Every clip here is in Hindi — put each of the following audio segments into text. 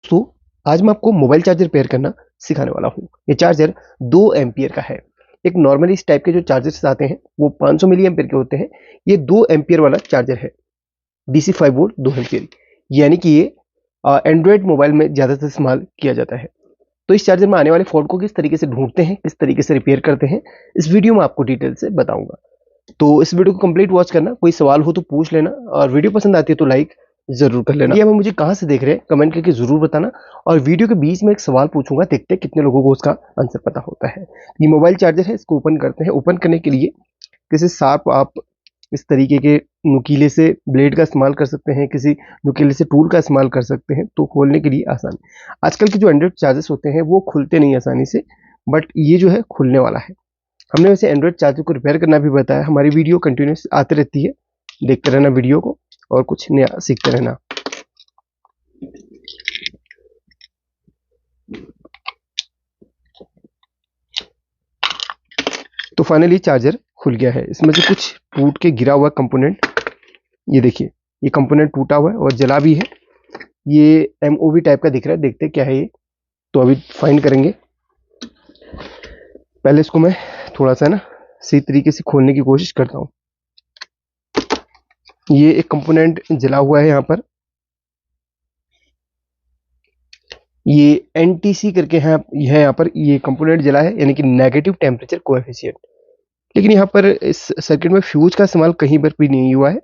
दोस्तों, आज मैं आपको मोबाइल चार्जर पेयर करना सिखाने वाला हूँ। ये चार्जर 2 एम्पीयर का है। एक नॉर्मली इस टाइप के जो चार्जर्स आते हैं वो 500 मिली एम्पीयर के होते हैं। ये 2 एम्पीयर वाला चार्जर है। डीसी 5 वोल्ट 2 एम्पीयर, यानी कि ये एंड्रॉयड मोबाइल में ज़्यादातर इस्तेमाल किया जाता है। तो इस चार्जर में आने वाले फॉल्ट को किस तरीके से ढूंढते हैं, किस तरीके से रिपेयर करते हैं, इस वीडियो में आपको डिटेल से बताऊंगा। तो इस वीडियो को कंप्लीट वॉच करना, कोई सवाल हो तो पूछ लेना, और वीडियो पसंद आती है तो लाइक जरूर कर लेना। ये हमें मुझे कहाँ से देख रहे हैं कमेंट करके जरूर बताना। और वीडियो के बीच में एक सवाल पूछूंगा, देखते हैं कितने लोगों को उसका आंसर पता होता है। ये मोबाइल चार्जर है, इसको ओपन करते हैं। ओपन करने के लिए किसी शार्प आप इस तरीके के नुकीले से ब्लेड का इस्तेमाल कर सकते हैं, किसी नुकीले से टूल का इस्तेमाल कर सकते हैं, तो खोलने के लिए आसान। आजकल के जो एंड्रॉइड चार्जर्स होते हैं वो खुलते नहीं आसानी से, बट ये जो है खुलने वाला है। हमने वैसे एंड्रॉइड चार्जर को रिपेयर करना भी बताया। हमारी वीडियो कंटिन्यूस आती रहती है, देखते रहना वीडियो को और कुछ नया सीखते रहना। तो फाइनली चार्जर खुल गया है। इसमें से कुछ टूट के गिरा हुआ कंपोनेंट, ये देखिए, ये कंपोनेंट टूटा हुआ है और जला भी है। ये एमओवी टाइप का दिख रहा है, देखते हैं क्या है ये। तो अभी फाइंड करेंगे। पहले इसको मैं थोड़ा सा ना सही तरीके से खोलने की कोशिश करता हूँ। ये एक कंपोनेंट जला हुआ है यहाँ पर। ये एनटीसी करके है यहाँ पर। ये कंपोनेंट जला है, यानी कि नेगेटिव टेम्परेचर कोएफिशिएंट। लेकिन यहाँ पर इस सर्किट में फ्यूज का इस्तेमाल कहीं पर भी नहीं हुआ है,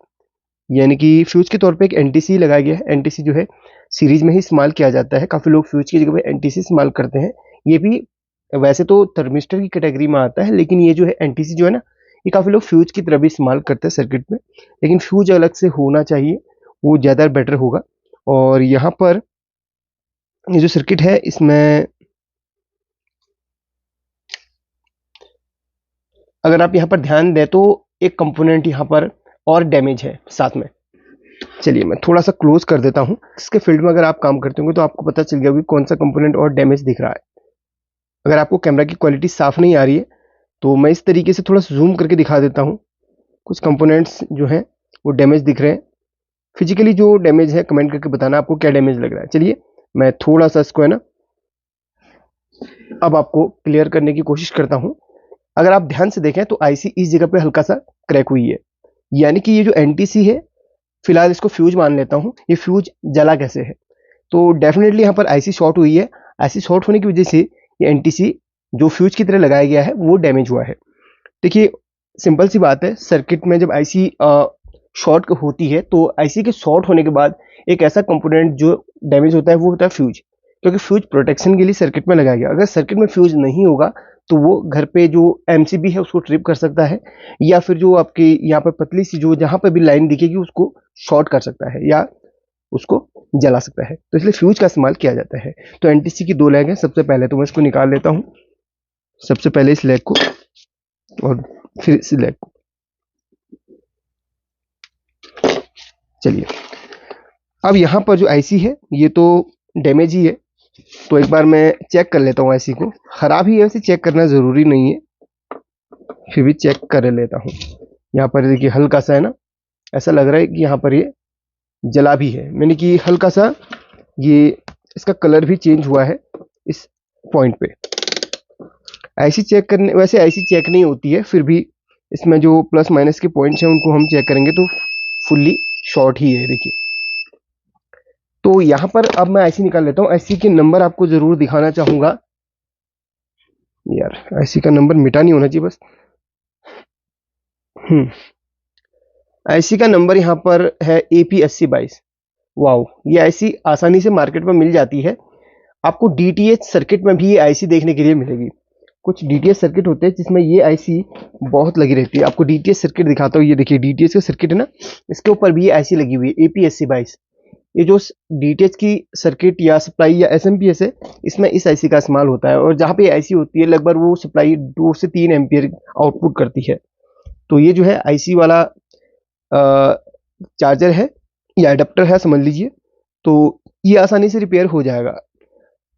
यानी कि फ्यूज के तौर पे एक एनटीसी लगाया गया है। एनटीसी जो है सीरीज में ही इस्तेमाल किया जाता है। काफ़ी लोग फ्यूज की जगह पे एनटीसी इस्तेमाल करते हैं। ये भी वैसे तो थर्मिस्टर की कैटेगरी में आता है, लेकिन ये जो है एनटीसी जो है ना, ये काफ़ी लोग फ्यूज की तरह भी इस्तेमाल करते हैं सर्किट में। लेकिन फ्यूज अलग से होना चाहिए, वो ज़्यादा बेटर होगा। और यहाँ पर ये जो सर्किट है, इसमें अगर आप यहाँ पर ध्यान दें तो एक कंपोनेंट यहाँ पर और डैमेज है साथ में। चलिए मैं थोड़ा सा क्लोज कर देता हूँ। इसके फील्ड में अगर आप काम करते होंगे तो आपको पता चल गया होगा कौन सा कंपोनेंट और डैमेज दिख रहा है। अगर आपको कैमरा की क्वालिटी साफ नहीं आ रही है तो मैं इस तरीके से थोड़ा जूम करके दिखा देता हूँ। कुछ कंपोनेंट्स जो हैं वो डैमेज दिख रहे हैं। फिजिकली जो डैमेज है कमेंट करके बताना आपको क्या डैमेज लग रहा है। चलिए मैं थोड़ा सा इसको है ना अब आपको क्लियर करने की कोशिश करता हूँ। अगर आप ध्यान से देखें तो आईसी इस जगह पे हल्का सा क्रैक हुई है, यानी कि ये जो एनटीसी है, फिलहाल इसको फ्यूज मान लेता हूँ। ये फ्यूज जला कैसे है, तो डेफिनेटली यहाँ पर आईसी शॉर्ट हुई है। आईसी शॉर्ट होने की वजह से ये एनटीसी जो फ्यूज की तरह लगाया गया है वो डैमेज हुआ है। देखिए सिंपल सी बात है, सर्किट में जब आईसी शॉर्ट होती है तो आईसी के शॉर्ट होने के बाद एक ऐसा कंपोनेंट जो डैमेज होता है वो होता है फ्यूज। क्योंकि फ्यूज प्रोटेक्शन के लिए सर्किट में लगाया गया। अगर सर्किट में फ्यूज नहीं होगा तो वो घर पे जो एमसीबी है उसको ट्रिप कर सकता है, या फिर जो आपकी यहाँ पर पतली सी जो जहाँ पर भी लाइन दिखेगी उसको शॉर्ट कर सकता है या उसको जला सकता है। तो इसलिए फ्यूज का इस्तेमाल किया जाता है। तो एनटीसी की 2 लेग हैं। सबसे पहले तो मैं इसको निकाल लेता हूँ, सबसे पहले इस लेग को और फिर इस लेग को। चलिए अब यहाँ पर जो आईसी है ये तो डैमेज ही है, तो एक बार मैं चेक कर लेता हूँ आईसी को। खराब ही है, वैसे चेक करना ज़रूरी नहीं है, फिर भी चेक कर लेता हूँ। यहाँ पर देखिए हल्का सा है ना, ऐसा लग रहा है कि यहाँ पर ये जला भी है, यानी कि हल्का सा ये इसका कलर भी चेंज हुआ है इस पॉइंट पे। आईसी चेक करने, वैसे आईसी चेक नहीं होती है, फिर भी इसमें जो प्लस माइनस के पॉइंट्स हैं उनको हम चेक करेंगे तो फुल्ली शॉर्ट ही है। देखिए तो यहाँ पर अब मैं आईसी निकाल लेता हूँ। आईसी के नंबर आपको जरूर दिखाना चाहूंगा। यार आईसी का नंबर मिटा नहीं होना चाहिए बस। आईसी का नंबर यहाँ पर है AP8022। वाओ, ये आईसी आसानी से मार्केट में मिल जाती है। आपको डीटीएच सर्किट में भी ये आईसी देखने के लिए मिलेगी। कुछ डीटीएच सर्किट होते हैं जिसमें ये आईसी बहुत लगी रहती है। आपको डीटीएच सर्किट दिखाता हूँ। ये देखिए डीटीएच का सर्किट है ना, इसके ऊपर भी ये आईसी लगी हुई है AP8022। ये जो डीटीएच की सर्किट या सप्लाई या एसएमपीएस है, इसमें इस आईसी का इस्तेमाल होता है। और जहाँ पे आईसी होती है लगभग वो सप्लाई 2 से 3 एम्पियर आउटपुट करती है। तो ये जो है आईसी वाला चार्जर है या अडेप्टर है समझ लीजिए, तो ये आसानी से रिपेयर हो जाएगा।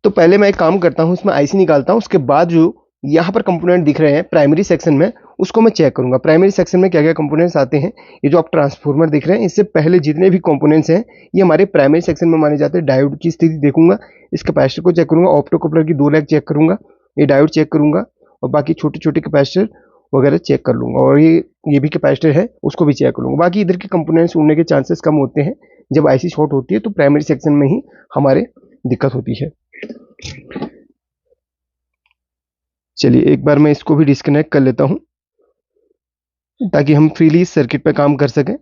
तो पहले मैं एक काम करता हूँ, इसमें आईसी निकालता हूँ, उसके बाद जो यहाँ पर कंपोनेंट दिख रहे हैं प्राइमरी सेक्शन में, उसको मैं चेक करूंगा। प्राइमरी सेक्शन में क्या क्या कंपोनेंट्स आते हैं, ये जो आप ट्रांसफार्मर दिख रहे हैं, इससे पहले जितने भी कंपोनेंट्स हैं ये हमारे प्राइमरी सेक्शन में माने जाते हैं। डायोड की स्थिति देखूंगा, इस कैपेसिटर को चेक करूंगा, ऑप्टोकपलर की 2 लेग चेक करूंगा, ये डायोड चेक करूंगा, और बाकी छोटे छोटे कैपेसिटर वगैरह चेक कर लूंगा, और ये भी कैपेसिटर है उसको भी चेक कर लूंगा। बाकी इधर के कंपोनेंट्स उड़ने के चांसेस कम होते हैं। जब आईसी शॉर्ट होती है तो प्राइमरी सेक्शन में ही हमारे दिक्कत होती है। चलिए एक बार मैं इसको भी डिस्कनेक्ट कर लेता हूं ताकि हम फ्रीली इस सर्किट पे काम कर सकें।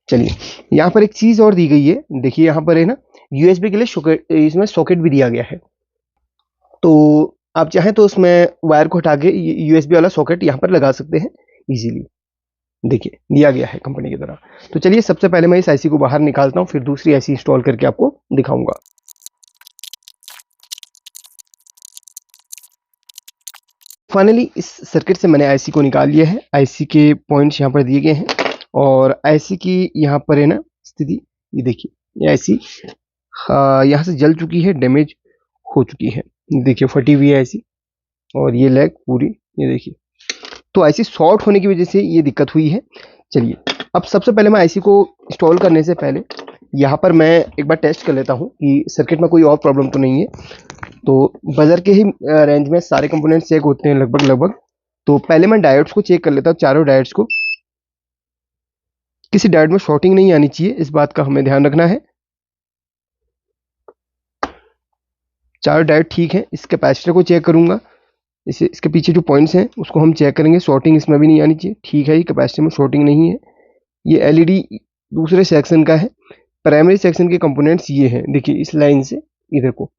चलिए यहाँ पर एक चीज और दी गई है, देखिए यहाँ पर है ना यूएसबी के लिए सॉकेट, इसमें सॉकेट भी दिया गया है। तो आप चाहें तो उसमें वायर को हटा के यूएसबी वाला सॉकेट यहाँ पर लगा सकते हैं इजीली। देखिए दिया गया है कंपनी की तरह। तो चलिए सबसे पहले मैं इस आईसी को बाहर निकालता हूँ, फिर दूसरी आईसी इंस्टॉल करके आपको दिखाऊंगा। फाइनली इस सर्किट से मैंने आईसी को निकाल लिया है। आईसी के पॉइंट्स यहाँ पर दिए गए हैं, और आईसी की यहाँ पर है ना स्थिति, ये देखिए ये आईसी यहाँ से जल चुकी है, डैमेज हो चुकी है, देखिए फटी हुई है आईसी, और ये लैग पूरी, ये देखिए। तो आईसी शॉर्ट होने की वजह से ये दिक्कत हुई है। चलिए अब सबसे पहले मैं आईसी को इंस्टॉल करने से पहले यहाँ पर मैं एक बार टेस्ट कर लेता हूँ कि सर्किट में कोई और प्रॉब्लम तो नहीं है। तो बजर के ही रेंज में सारे कंपोनेंट्स चेक होते हैं लगभग। तो पहले मैं डायोड्स को चेक कर लेता हूँ, चारों डायोड्स को। किसी डायोड में शॉर्टिंग नहीं आनी चाहिए, इस बात का हमें ध्यान रखना है। चारों डायोड ठीक है। इस कैपेसिटर को चेक करूंगा, इसके पीछे जो पॉइंट्स हैं उसको हम चेक करेंगे, शॉर्टिंग इसमें भी नहीं आनी चाहिए, ठीक है। ये कैपेसिटर में शॉर्टिंग नहीं है। ये एलईडी दूसरे सेक्शन का है। प्राइमरी सेक्शन के कंपोनेंट्स ये हैं, देखिए इस लाइन से इधर को।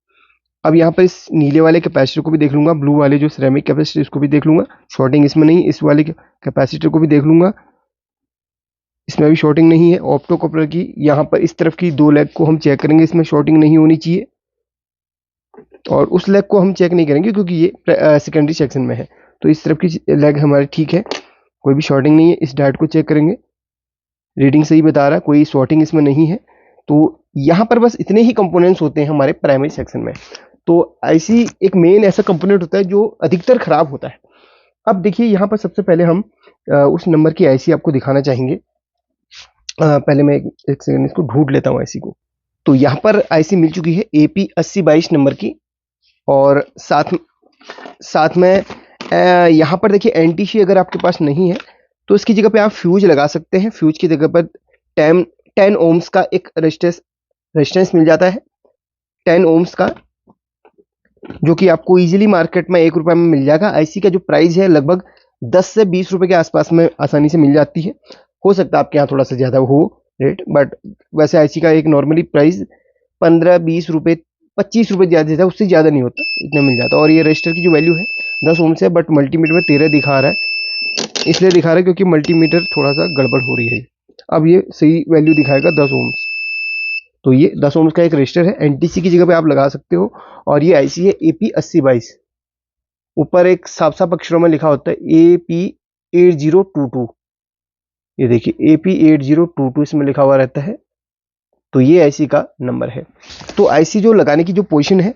अब यहाँ पर इस नीले वाले कैपेसिटर को भी देख लूंगा, ब्लू वाले जो सिरेमिक कैपेसिटर इसको भी देख लूंगा, शॉर्टिंग इसमें नहीं। इस वाले कैपेसिटर को भी देख लूंगा, इसमें भी शॉर्टिंग नहीं है। ऑप्टो कपलर की यहाँ पर इस तरफ की 2 लेग को हम चेक करेंगे, इसमें शॉर्टिंग नहीं होनी चाहिए। और उस लेग को हम चेक नहीं करेंगे क्योंकि ये सेकेंडरी सेक्शन में है। तो इस तरफ की लेग हमारी ठीक है, कोई भी शॉर्टिंग नहीं है। इस डायोड को चेक करेंगे, रीडिंग सही बता रहा है, कोई शॉर्टिंग इसमें नहीं है। तो यहाँ पर बस इतने ही कंपोनेंट्स होते हैं हमारे प्राइमरी सेक्शन में। तो आईसी एक मेन ऐसा कंपोनेंट होता है जो अधिकतर खराब होता है। अब देखिए यहाँ पर सबसे पहले हम उस नंबर की आईसी आपको दिखाना चाहेंगे। पहले मैं एक सेकंड इसको ढूंढ लेता हूँ आईसी को। तो यहाँ पर आईसी मिल चुकी है AP 8022 नंबर की, और साथ में यहाँ पर देखिए एनटीसी अगर आपके पास नहीं है तो इसकी जगह पे आप फ्यूज लगा सकते हैं। फ्यूज की जगह पर 10 ओम्स का एक रेजिस्टेंस मिल जाता है, 10 ओम्स का, जो कि आपको इजीली मार्केट में 1 रुपए में मिल जाएगा। आईसी का जो प्राइस है लगभग 10 से 20 रुपए के आसपास में आसानी से मिल जाती है। हो सकता है आपके यहाँ थोड़ा सा ज़्यादा हो रेट, बट वैसे आईसी का एक नॉर्मली प्राइस 15-20 रुपए 25 रुपए ज़्यादा देता है, उससे ज़्यादा नहीं होता, इतना मिल जाता है। और ये रजिस्टर की जो वैल्यू है 10 ओम से, बट मल्टीमीटर में 13 दिखा रहा है। इसलिए दिखा रहा है क्योंकि मल्टीमीटर थोड़ा सा गड़बड़ हो रही है। अब ये सही वैल्यू दिखाएगा 10 ओम्स। तो ये 10 ओम्स का एक रजिस्टर है, एनटीसी की जगह पे आप लगा सकते हो। और ये आईसी है AP 8022। ऊपर एक साफ साफ अक्षरों में लिखा होता है AP 8022। ये देखिए AP 8022 इसमें लिखा हुआ रहता है। तो ये आईसी का नंबर है। तो आईसी जो लगाने की जो पोजीशन है,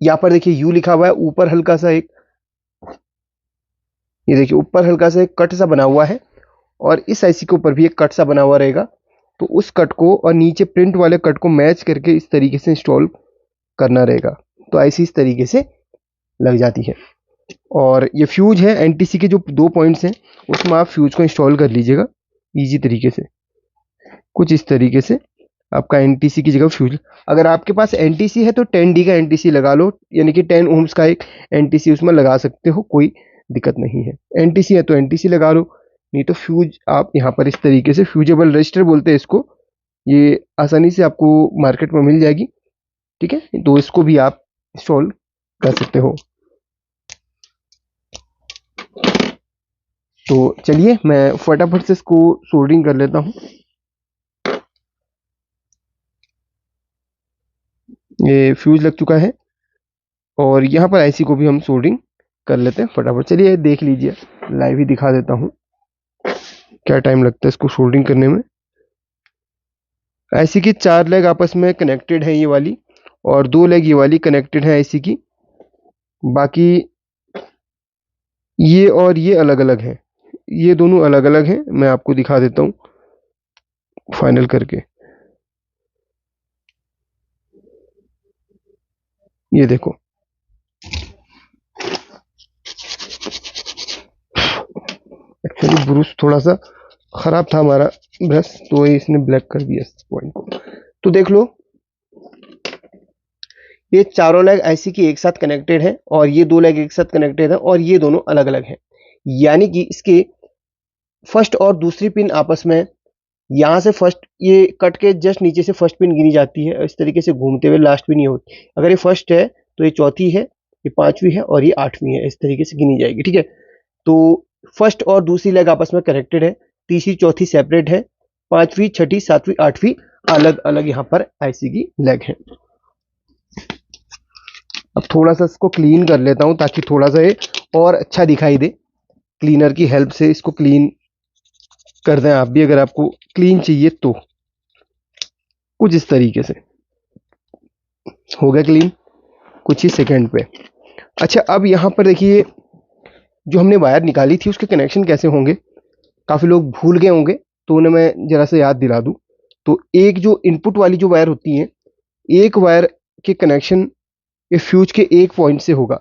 यहाँ पर देखिए यू लिखा हुआ है, ऊपर हल्का सा एक, ये देखिए ऊपर हल्का सा एक कट सा बना हुआ है, और इस आईसी के ऊपर भी एक कट सा बना हुआ रहेगा। तो उस कट को और नीचे प्रिंट वाले कट को मैच करके इस तरीके से इंस्टॉल करना रहेगा। तो आईसी इस तरीके से लग जाती है। और ये फ्यूज है, एनटीसी के जो 2 पॉइंट्स हैं उसमें आप फ्यूज को इंस्टॉल कर लीजिएगा इजी तरीके से, कुछ इस तरीके से। आपका एनटीसी की जगह फ्यूज, अगर आपके पास एनटीसी है तो 10D का एनटीसी लगा लो, यानी कि 10 ओम्स का एक एनटीसी उसमें लगा सकते हो, कोई दिक्कत नहीं है। एनटीसी है तो एनटीसी लगा लो, नहीं तो फ्यूज आप यहाँ पर इस तरीके से, फ्यूजेबल रजिस्टर बोलते हैं इसको, ये आसानी से आपको मार्केट में मिल जाएगी, ठीक है। तो इसको भी आप इंस्टॉल कर सकते हो। तो चलिए मैं फटाफट से इसको सोल्डरिंग कर लेता हूँ। ये फ्यूज लग चुका है, और यहाँ पर आईसी को भी हम सोल्डरिंग कर लेते हैं फटाफट। चलिए देख लीजिए, लाइव ही दिखा देता हूँ क्या टाइम लगता है इसको सोल्डरिंग करने में। आईसी की 4 लेग आपस में कनेक्टेड है ये वाली, और 2 लेग ये वाली कनेक्टेड है आईसी की। बाकी ये और ये अलग अलग हैं, ये दोनों अलग अलग हैं। मैं आपको दिखा देता हूँ फाइनल करके। ये देखो, एक्चुअली ब्रूश थोड़ा सा खराब था हमारा ब्रश, तो इसने ब्लैक कर दिया इस पॉइंट को। तो देख लो, ये चारों लेग ऐसी की एक साथ कनेक्टेड है और ये दो लेग एक साथ कनेक्टेड है और ये दोनों अलग अलग हैं। यानी कि इसके फर्स्ट और दूसरी पिन आपस में, यहाँ से फर्स्ट ये कट के जस्ट नीचे से फर्स्ट पिन गिनी जाती है, इस तरीके से घूमते हुए लास्ट पिन ये होती है। अगर ये फर्स्ट है तो ये चौथी है, ये पांचवी है और ये आठवीं है, इस तरीके से गिनी जाएगी। ठीक है, तो फर्स्ट और दूसरी लेग आपस में कनेक्टेड है, तीसरी चौथी सेपरेट है, पांचवी छठी सातवीं आठवीं अलग अलग यहाँ पर ऐसी की लेग है। अब थोड़ा सा इसको क्लीन कर लेता हूँ ताकि थोड़ा सा ये और अच्छा दिखाई दे। क्लीनर की हेल्प से इसको क्लीन कर दें आप भी, अगर आपको क्लीन चाहिए तो। कुछ इस तरीके से हो गया क्लीन कुछ ही सेकंड पे। अच्छा, अब यहाँ पर देखिए, जो हमने वायर निकाली थी उसके कनेक्शन कैसे होंगे, काफ़ी लोग भूल गए होंगे, तो उन्हें मैं ज़रा सा याद दिला दूँ। तो एक जो इनपुट वाली जो वायर होती है, एक वायर के कनेक्शन ये फ्यूज के एक पॉइंट से होगा।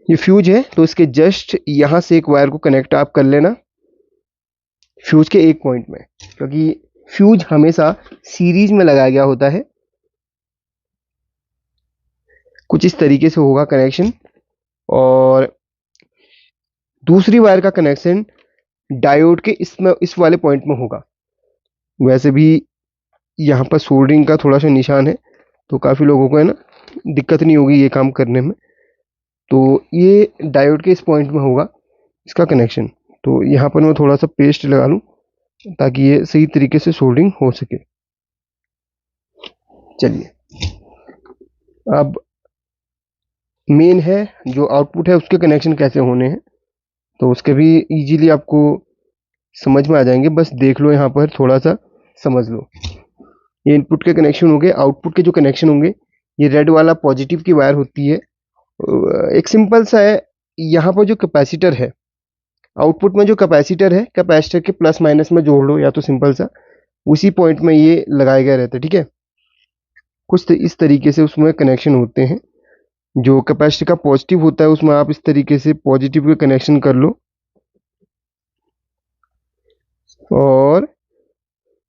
ये फ्यूज है तो इसके जस्ट यहाँ से एक वायर को कनेक्ट आप कर लेना फ्यूज के एक पॉइंट में, क्योंकि फ्यूज हमेशा सीरीज में लगाया गया होता है। कुछ इस तरीके से होगा कनेक्शन। और दूसरी वायर का कनेक्शन डायोड के इसमें इस वाले पॉइंट में होगा। वैसे भी यहाँ पर सोल्डरिंग का थोड़ा सा निशान है, तो काफ़ी लोगों को है ना दिक्कत नहीं होगी ये काम करने में। तो ये डायोड के इस पॉइंट में होगा इसका कनेक्शन। तो यहाँ पर मैं थोड़ा सा पेस्ट लगा लूँ ताकि ये सही तरीके से सोल्डरिंग हो सके। चलिए, अब मेन है जो आउटपुट है उसके कनेक्शन कैसे होने हैं, तो उसके भी इजीली आपको समझ में आ जाएंगे। बस देख लो, यहाँ पर थोड़ा सा समझ लो। ये इनपुट के कनेक्शन होंगे, आउटपुट के जो कनेक्शन होंगे, ये रेड वाला पॉजिटिव की वायर होती है। एक सिंपल सा है, यहाँ पर जो कैपेसिटर है, आउटपुट में जो कैपेसिटर है, कैपेसिटर के प्लस माइनस में जोड़ लो, या तो सिंपल सा उसी पॉइंट में ये लगाए गए रहते हैं। ठीक है, कुछ तो इस तरीके से उसमें कनेक्शन होते हैं। जो कैपेसिटर का पॉजिटिव होता है उसमें आप इस तरीके से पॉजिटिव के कनेक्शन कर लो, और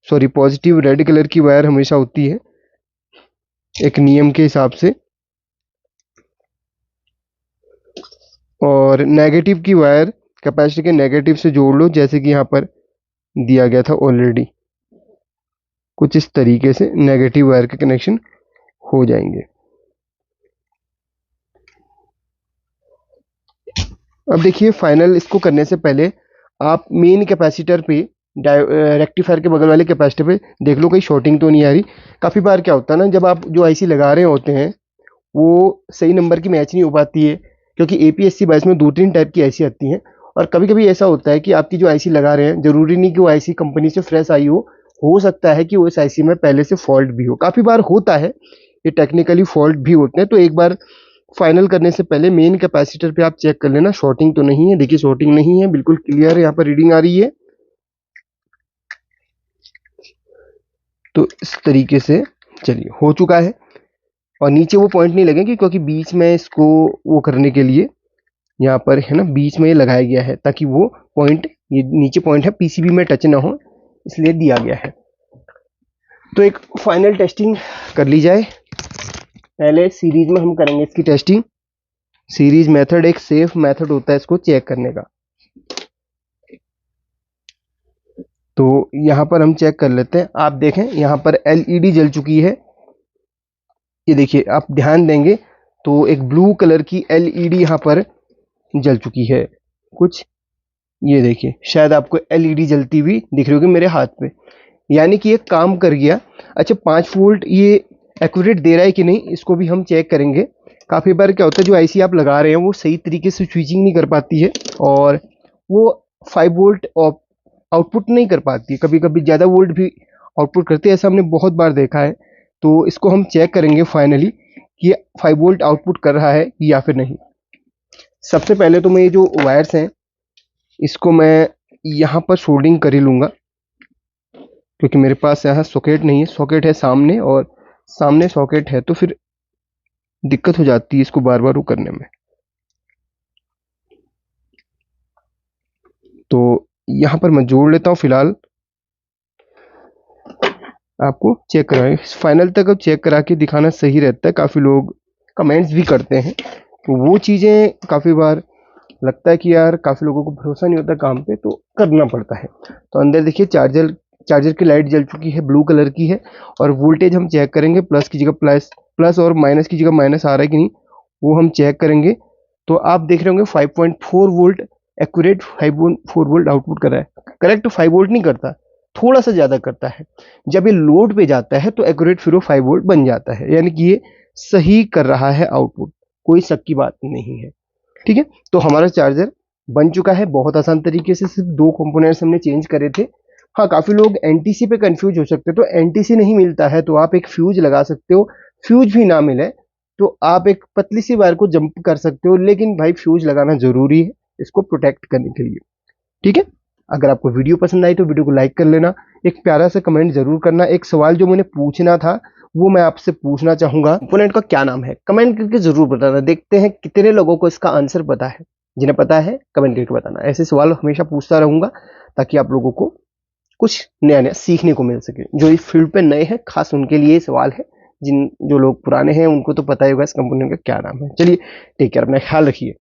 सॉरी पॉजिटिव रेड कलर की वायर हमेशा होती है एक नियम के हिसाब से, और नेगेटिव की वायर कैपेसिटर के नेगेटिव से जोड़ लो, जैसे कि यहाँ पर दिया गया था ऑलरेडी। कुछ इस तरीके से नेगेटिव वायर के कनेक्शन हो जाएंगे। अब देखिए, फाइनल इसको करने से पहले आप मेन कैपेसिटर पे रेक्टिफायर के बगल वाले कैपेसिटर पे देख लो कहीं शॉर्टिंग तो नहीं आ रही। काफ़ी बार क्या होता है ना, जब आप जो आईसी लगा रहे होते हैं वो सही नंबर की मैच नहीं हो पाती है, क्योंकि एपीएससी बाइस में दो तीन टाइप की आईसी आती हैं। और कभी कभी ऐसा होता है कि आपकी जो आईसी लगा रहे हैं, जरूरी नहीं कि वो आईसी कंपनी से फ्रेश आई हो सकता है कि वो इस आईसी में पहले से फॉल्ट भी हो। काफ़ी बार होता है, ये टेक्निकली फॉल्ट भी होते हैं। तो एक बार फाइनल करने से पहले मेन कैपेसिटर पे आप चेक कर लेना शॉर्टिंग तो नहीं है। देखिए शॉर्टिंग नहीं है, बिल्कुल क्लियर है, यहाँ पर रीडिंग आ रही है। तो इस तरीके से चलिए हो चुका है, और नीचे वो पॉइंट नहीं लगेंगे क्योंकि बीच में इसको वो करने के लिए यहाँ पर है ना बीच में ये लगाया गया है, ताकि वो पॉइंट, ये नीचे पॉइंट है, पीसीबी में टच ना हो, इसलिए दिया गया है। तो एक फाइनल टेस्टिंग कर ली जाए। पहले सीरीज में हम करेंगे इसकी टेस्टिंग। सीरीज मेथड एक सेफ मेथड होता है इसको चेक करने का। तो यहाँ पर हम चेक कर लेते हैं। आप देखें यहाँ पर एलईडी जल चुकी है, ये देखिए आप ध्यान देंगे तो एक ब्लू कलर की एलईडी यहाँ पर जल चुकी है कुछ, ये देखिए शायद आपको एलईडी जलती हुई दिख रही होगी मेरे हाथ पे, यानी कि ये काम कर गया। अच्छा, 5 वोल्ट ये एक्यूरेट दे रहा है कि नहीं, इसको भी हम चेक करेंगे। काफ़ी बार क्या होता है, जो आईसी आप लगा रहे हैं वो सही तरीके से स्विचिंग नहीं कर पाती है और वो 5 वोल्ट आउटपुट नहीं कर पाती है, कभी कभी ज़्यादा वोल्ट भी आउटपुट करती है, ऐसा हमने बहुत बार देखा है। तो इसको हम चेक करेंगे फाइनली कि 5 वोल्ट आउटपुट कर रहा है या फिर नहीं। सबसे पहले तो मैं ये जो वायर्स हैं इसको मैं यहाँ पर सोल्डिंग कर ही लूँगा, क्योंकि मेरे पास यहाँ सॉकेट नहीं है। सॉकेट है सामने, और सामने सॉकेट है तो फिर दिक्कत हो जाती है इसको बार बार वो करने में। तो यहाँ पर मैं जोड़ लेता हूँ फिलहाल, आपको चेक कराएं फाइनल तक। अब चेक करा के दिखाना सही रहता है। काफ़ी लोग कमेंट्स भी करते हैं, तो वो चीज़ें काफ़ी बार लगता है कि यार काफ़ी लोगों को भरोसा नहीं होता काम पे, तो करना पड़ता है। तो अंदर देखिए चार्जर की लाइट जल चुकी है, ब्लू कलर की है, और वोल्टेज हम चेक करेंगे। प्लस की जगह प्लस और माइनस की जगह माइनस आ रहा है कि नहीं, वो हम चेक करेंगे। तो आप देख रहे होंगे 5.4 वोल्ट, एक्यूरेट 5.4 वोल्ट आउटपुट कर रहा है। करेक्ट 5 वोल्ट नहीं करता, थोड़ा सा ज़्यादा करता है। जब ये लोड पे जाता है तो एक्यूरेट फिर वो 5 वोल्ट बन जाता है, यानी कि ये सही कर रहा है आउटपुट, कोई शक की बात नहीं है। ठीक है, तो हमारा चार्जर बन चुका है बहुत आसान तरीके से। सिर्फ 2 कंपोनेंट्स हमने चेंज करे थे। हाँ, काफ़ी लोग एनटीसी पे कंफ्यूज हो सकते हैं, तो एनटीसी नहीं मिलता है तो आप एक फ्यूज लगा सकते हो। फ्यूज भी ना मिले तो आप एक पतली सी वायर को जंप कर सकते हो, लेकिन भाई फ्यूज लगाना जरूरी है इसको प्रोटेक्ट करने के लिए। ठीक है, अगर आपको वीडियो पसंद आई तो वीडियो को लाइक कर लेना, एक प्यारा सा कमेंट जरूर करना। एक सवाल जो मैंने पूछना था वो मैं आपसे पूछना चाहूंगा, कंपोनेंट का क्या नाम है, कमेंट करके जरूर बताना। देखते हैं कितने लोगों को इसका आंसर पता है। जिन्हें पता है कमेंट करके बताना। ऐसे सवाल हमेशा पूछता रहूंगा ताकि आप लोगों को कुछ नया नया सीखने को मिल सके। जो इस फील्ड पे नए हैं खास उनके लिए सवाल है, जो लोग पुराने हैं उनको तो पता ही होगा इस कंपोनेंट का क्या नाम है। चलिए, टेक केयर, अपना ख्याल रखिए।